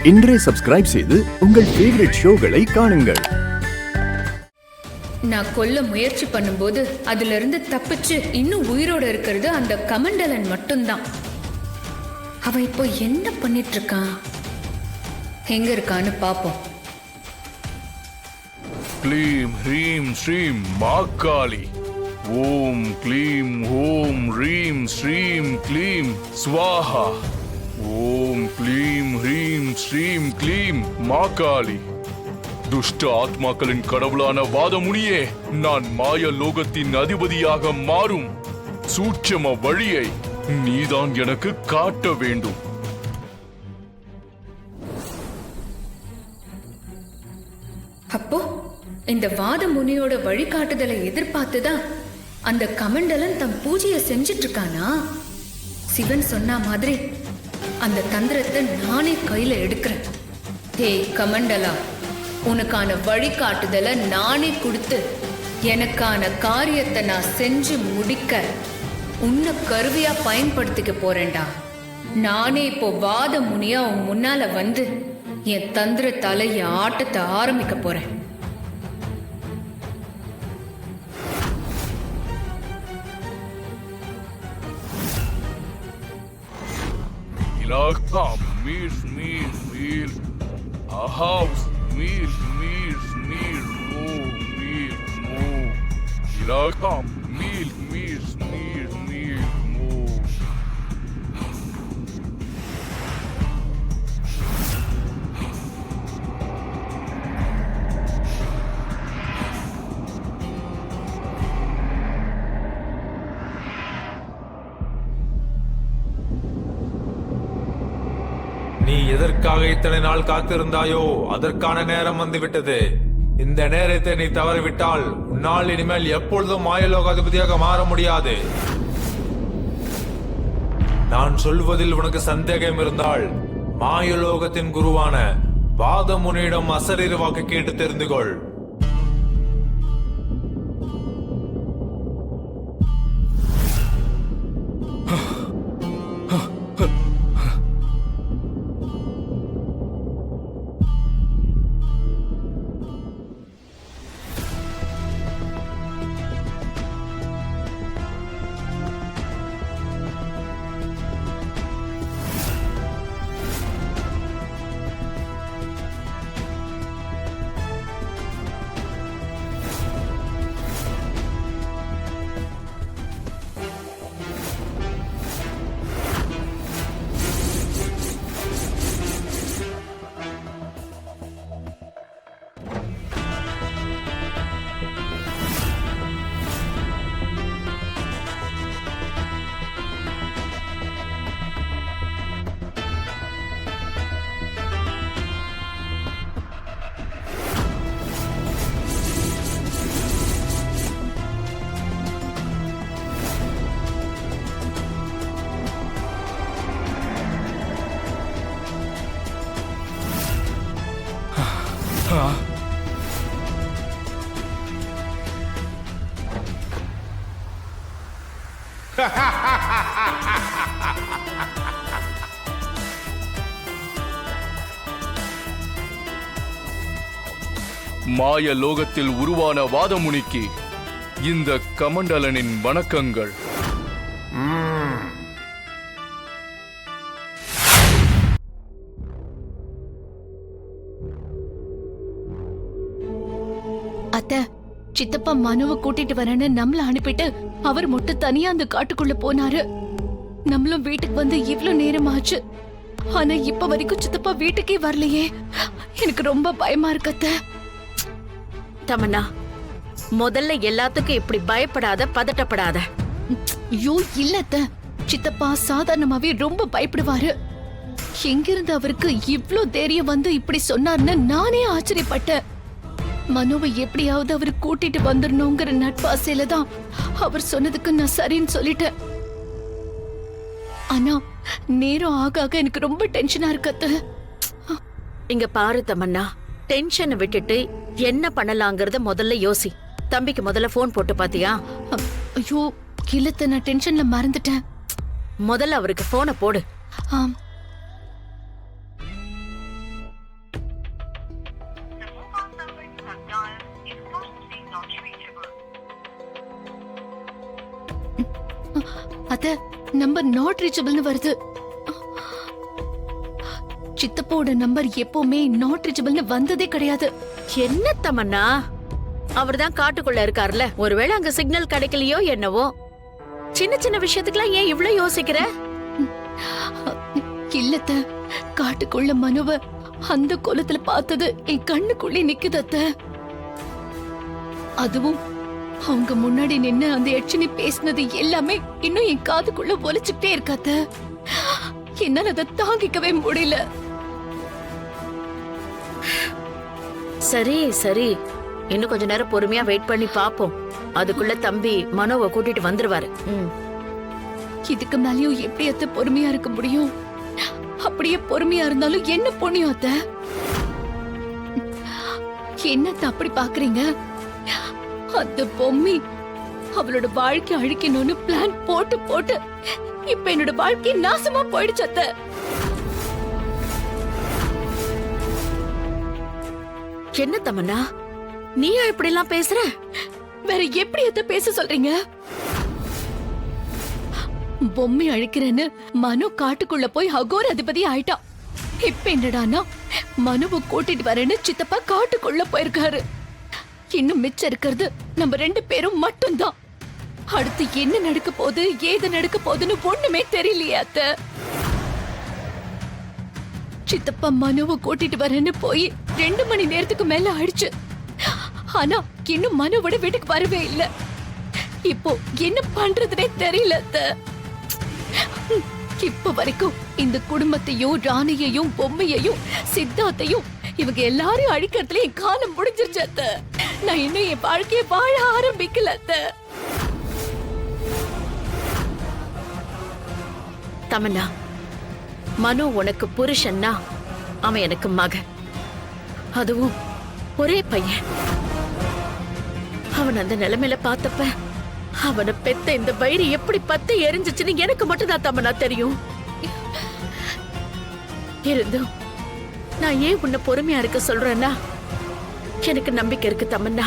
இன்றே சப்ஸ்கிரைப் செய்து உங்கள் ஃபேவரட் ஷோகளை காணுங்கள். நான் கொல்ல முயற்சி பண்ணும்போது அதுல இருந்து தப்பிச்சு இன்னும் உயிரோட இருக்கிறது அந்த கமண்டலன் மட்டும்தான். அவன் இப்போ என்ன பண்ணிட்டு இருக்கான், எங்க இருக்கான்னு பாப்போம். க்ளீம் ஹ்ரீம் ஸ்ரீம் மாகாளி. ஓம் க்ளீம் ஓம் ஹ்ரீம் ஸ்ரீம் க்ளீம் ஸ்வாஹா. ஓம் க்ளீம் ஹ்ரீம் ஸ்ரீம் க்ளீம் மாகாளி. துஷ்ட ஆத்மாக்களின் கடவுளான வாதமுனியே, நான் மாய லோகத்தின் அதிபதியாக மாறும் சூட்சம வழியை நீதான் எனக்கு காட்ட வேண்டும். அப்போ இந்த வாத முனியோட வழிகாட்டுதலை எதிர்பார்த்துதான் அந்த கமண்டலன் தன் பூஜையை செஞ்சிட்டு இருக்கானா? சிவன் சொன்ன மாதிரி அந்த தந்திரத்தை நானே கையில எடுக்கிறேன். ஹே கமண்டலா, உனக்கான வழிகாட்டுதலை நானே கொடுத்து எனக்கான காரியத்தை நான் செஞ்சு முடிக்க உன்னை கருவியா பயன்படுத்திக்க போறேன்டா. நானே இப்போ வாத முனியா உன் முன்னால வந்து என் தந்திரத்தால என் ஆட்டத்தை ஆரம்பிக்க போறேன். Mir, mir, mir. A house, mir, mir, mir, mo, mir, mo. Ilakam, mir, mir, mir, mir, mo. நீ எதற்காக இத்தனை நாள் காத்திருந்தாயோ அதற்கான நேரம் வந்துவிட்டது. இந்த நேரத்தை நீ தவறிவிட்டால் உன்னால் இனிமேல் எப்பொழுதும் மாயலோகாதிபதியாக மாற முடியாது. நான் சொல்வதில் உனக்கு சந்தேகம் இருந்தால் மாயலோகத்தின் குருவான வாதமுனியிடம் அசரீர வாக்கு கேட்டு தெரிந்து கொள். மாய லோகத்தில் உருவான வாதமுனிக்கு இந்த கமண்டலனின் வணக்கங்கள். அத்த, சித்தப்பா மனுவை கூட்டிட்டு வரேன்னு நம்மள அனுப்பிட்டு அவர் மட்டும் தனியா அந்த காட்டுக்குள்ள போனாரு. நம்மளும் வீட்டுக்கு வந்து இவ்ளோ நேரம் ஆச்சு. ஆனா இப்ப வரைக்கும் சித்தப்பா வீட்டுக்கே வரலையே. எனக்கு ரொம்ப பயமா இருக்கு அத்த. தமன்னா, முதல்ல எல்லாத்துக்கும் இப்படி பயப்படாத, பதட்டப்படாத. ஐயோ இல்ல அத்த, சித்தப்பா சாதாரணமாவே ரொம்ப பயப்படுவாரு. எங்கிருந்து அவருக்கு இவ்ளோ தைரியம் வந்து இப்படி சொன்னார்னு நானே ஆச்சரியப்பட்டேன். மனுவை எப்படியாவது அவரு கூட்டிட்டு வந்துடணுங்கிற நட்பாசையில தான் அவர் சொன்னதுக்கு நான் சரின்னு சொல்லிட்டேன். ஆனா நேரம் ஆக ஆக எனக்கு ரொம்ப டென்ஷனா இருக்கு அத்த. இங்க பாரு தமன்னா, டென்ஷனை விட்டுட்டு என்ன பண்ணலாங்கிறத முதல்ல யோசி. தம்பிக்கு முதல்ல போன் போட்டு பாத்தியா? ஐயோ இல்லத்த, நான் டென்ஷன்ல மறந்துட்டேன். முதல்ல அவருக்கு போனை போடு. அத்த நம்பர் நாட் ரீச்சபிள்னு வருது. சித்தப்போட நம்பர் எப்பவுமே நாட் ரீச்சபிள்னு வந்ததே கிடையாது. என்ன தமன்னா, அவர்தான் காட்டுக்குள்ள இருக்காருல்ல, ஒருவேளை அங்க சிக்னல் கிடைக்கலையோ என்னவோ. சின்ன சின்ன விஷயத்துக்குலாம் ஏன் இவ்ளோ யோசிக்கிற? இல்லத்த, காட்டுக்குள்ள மனுவ அந்த கோலத்துல பார்த்தது என் கண்ணுக்குள்ளே நிக்குது அத்த. அதுவும் அவங்க முன்னாடி நின்னு அந்த யட்சினி பேசினது எல்லாமே இன்னும் என் காதுக்குள்ள ஒலிச்சுக்கிட்டே இருக்காத்த. என்னால அதை தாங்கிக்கவே முடியல. சரி சரி, இன்னும் கொஞ்ச நேரம் பொறுமையா வெயிட் பண்ணி பாப்போம். அதுக்குள்ள தம்பி மனோவை கூட்டிட்டு வந்துருவாரு. இதுக்கு மேலயும் எப்படி அத்த பொறுமையா இருக்க முடியும்? அப்படியே பொறுமையா இருந்தாலும் என்ன புண்ணியம் அத்த? என்னத்த அப்படி பாக்குறீங்க? அந்த பொம்மி அவளோட வாழ்க்கை அழிக்கணும்னு பிளான் போட்டு போட்டு இப்ப என்னோட வாழ்க்கை நாசமா போயிடுச்சு அத்த. என்ன தமன்னா, நீயா இப்படி எல்லாம் பேசுற? வேற எப்படி அத்த பேச சொல்றீங்க? பொம்மை அழிக்கிறேன்னு மனு காட்டுக்குள்ள போய் அகோர அதிபதி ஆயிட்டான். இப்ப என்னடானா மனுவை கூட்டிட்டு வரேன்னு சித்தப்பா காட்டுக்குள்ள போயிருக்காரு. இன்னும் மிச்சம் இருக்கிறது நம்ம 2 பேரும் மட்டும்தான். அடுத்து என்ன நடக்க போகுது, ஏது நடக்க போகுதுன்னு ஒண்ணுமே தெரியலையே அத்த. சித்தப்பா மனுவை கூட்டிட்டு வரேன்னு போய் 2 மணி நேரத்துக்கு மேல ஆயிடுச்சு. ஆனா இன்னும் மனுவோட வீட்டுக்கு வரவே இல்ல. இப்போ என்ன பண்றதுனே தெரியல அத்த. இப்ப வரைக்கும் இந்த குடும்பத்தையும் ராணியையும் பொம்மையையும் சித்தார்த்தையும் இவங்க எல்லாரையும் அழிக்கிறதுல என் காலம் முடிஞ்சிருச்சு அத்த. நான் இன்னும் என் வாழ்க்கையை வாழ ஆரம்பிக்கல அத்த. தமன்னா, மனு உனக்கு புருஷன்னா அவன் எனக்கு மகன், அதுவும் ஒரே பையன். அவன் அந்த நிலைமையில பார்த்தப்ப அவனை பெத்த இந்த வயிறு எப்படி பத்து எரிஞ்சிச்சுன்னு எனக்கு மட்டும்தான் தமன்னா தெரியும். இருந்தும் நான் ஏன் உன்னை பொறுமையா இருக்க சொல்றேன்னா, எனக்கு நம்பிக்கை இருக்கு தமன்னா.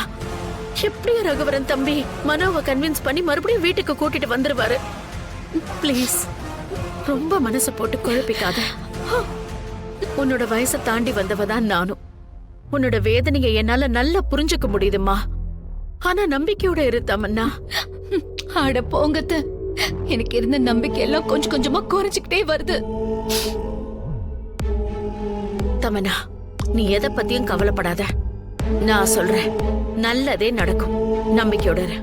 எப்படியும் ரகுவரன் தம்பி மனோவை கன்வின்ஸ் பண்ணி மறுபடியும் வீட்டுக்கு கூட்டிட்டு வந்துருவாரு. ப்ளீஸ், ரொம்ப மனசு போட்டு குழப்பிக்காத. உன்னோட வயசை தாண்டி வந்தவதான் நானும். உன்னோட வேதனையை என்னால நல்லா புரிஞ்சுக்க முடியுதுமா. ஆனா நம்பிக்கையோட இரு தமன்னா. ஆட போங்கத்த, எனக்கு இருந்த நம்பிக்கை எல்லாம் கொஞ்சம் கொஞ்சமா குறைஞ்சுக்கிட்டே வருது. தமன்னா, நீ எதை பத்தியும் கவலைப்படாத. நான் சொல்றேன், நல்லதே நடக்கும். நம்பிக்கையோட இரு.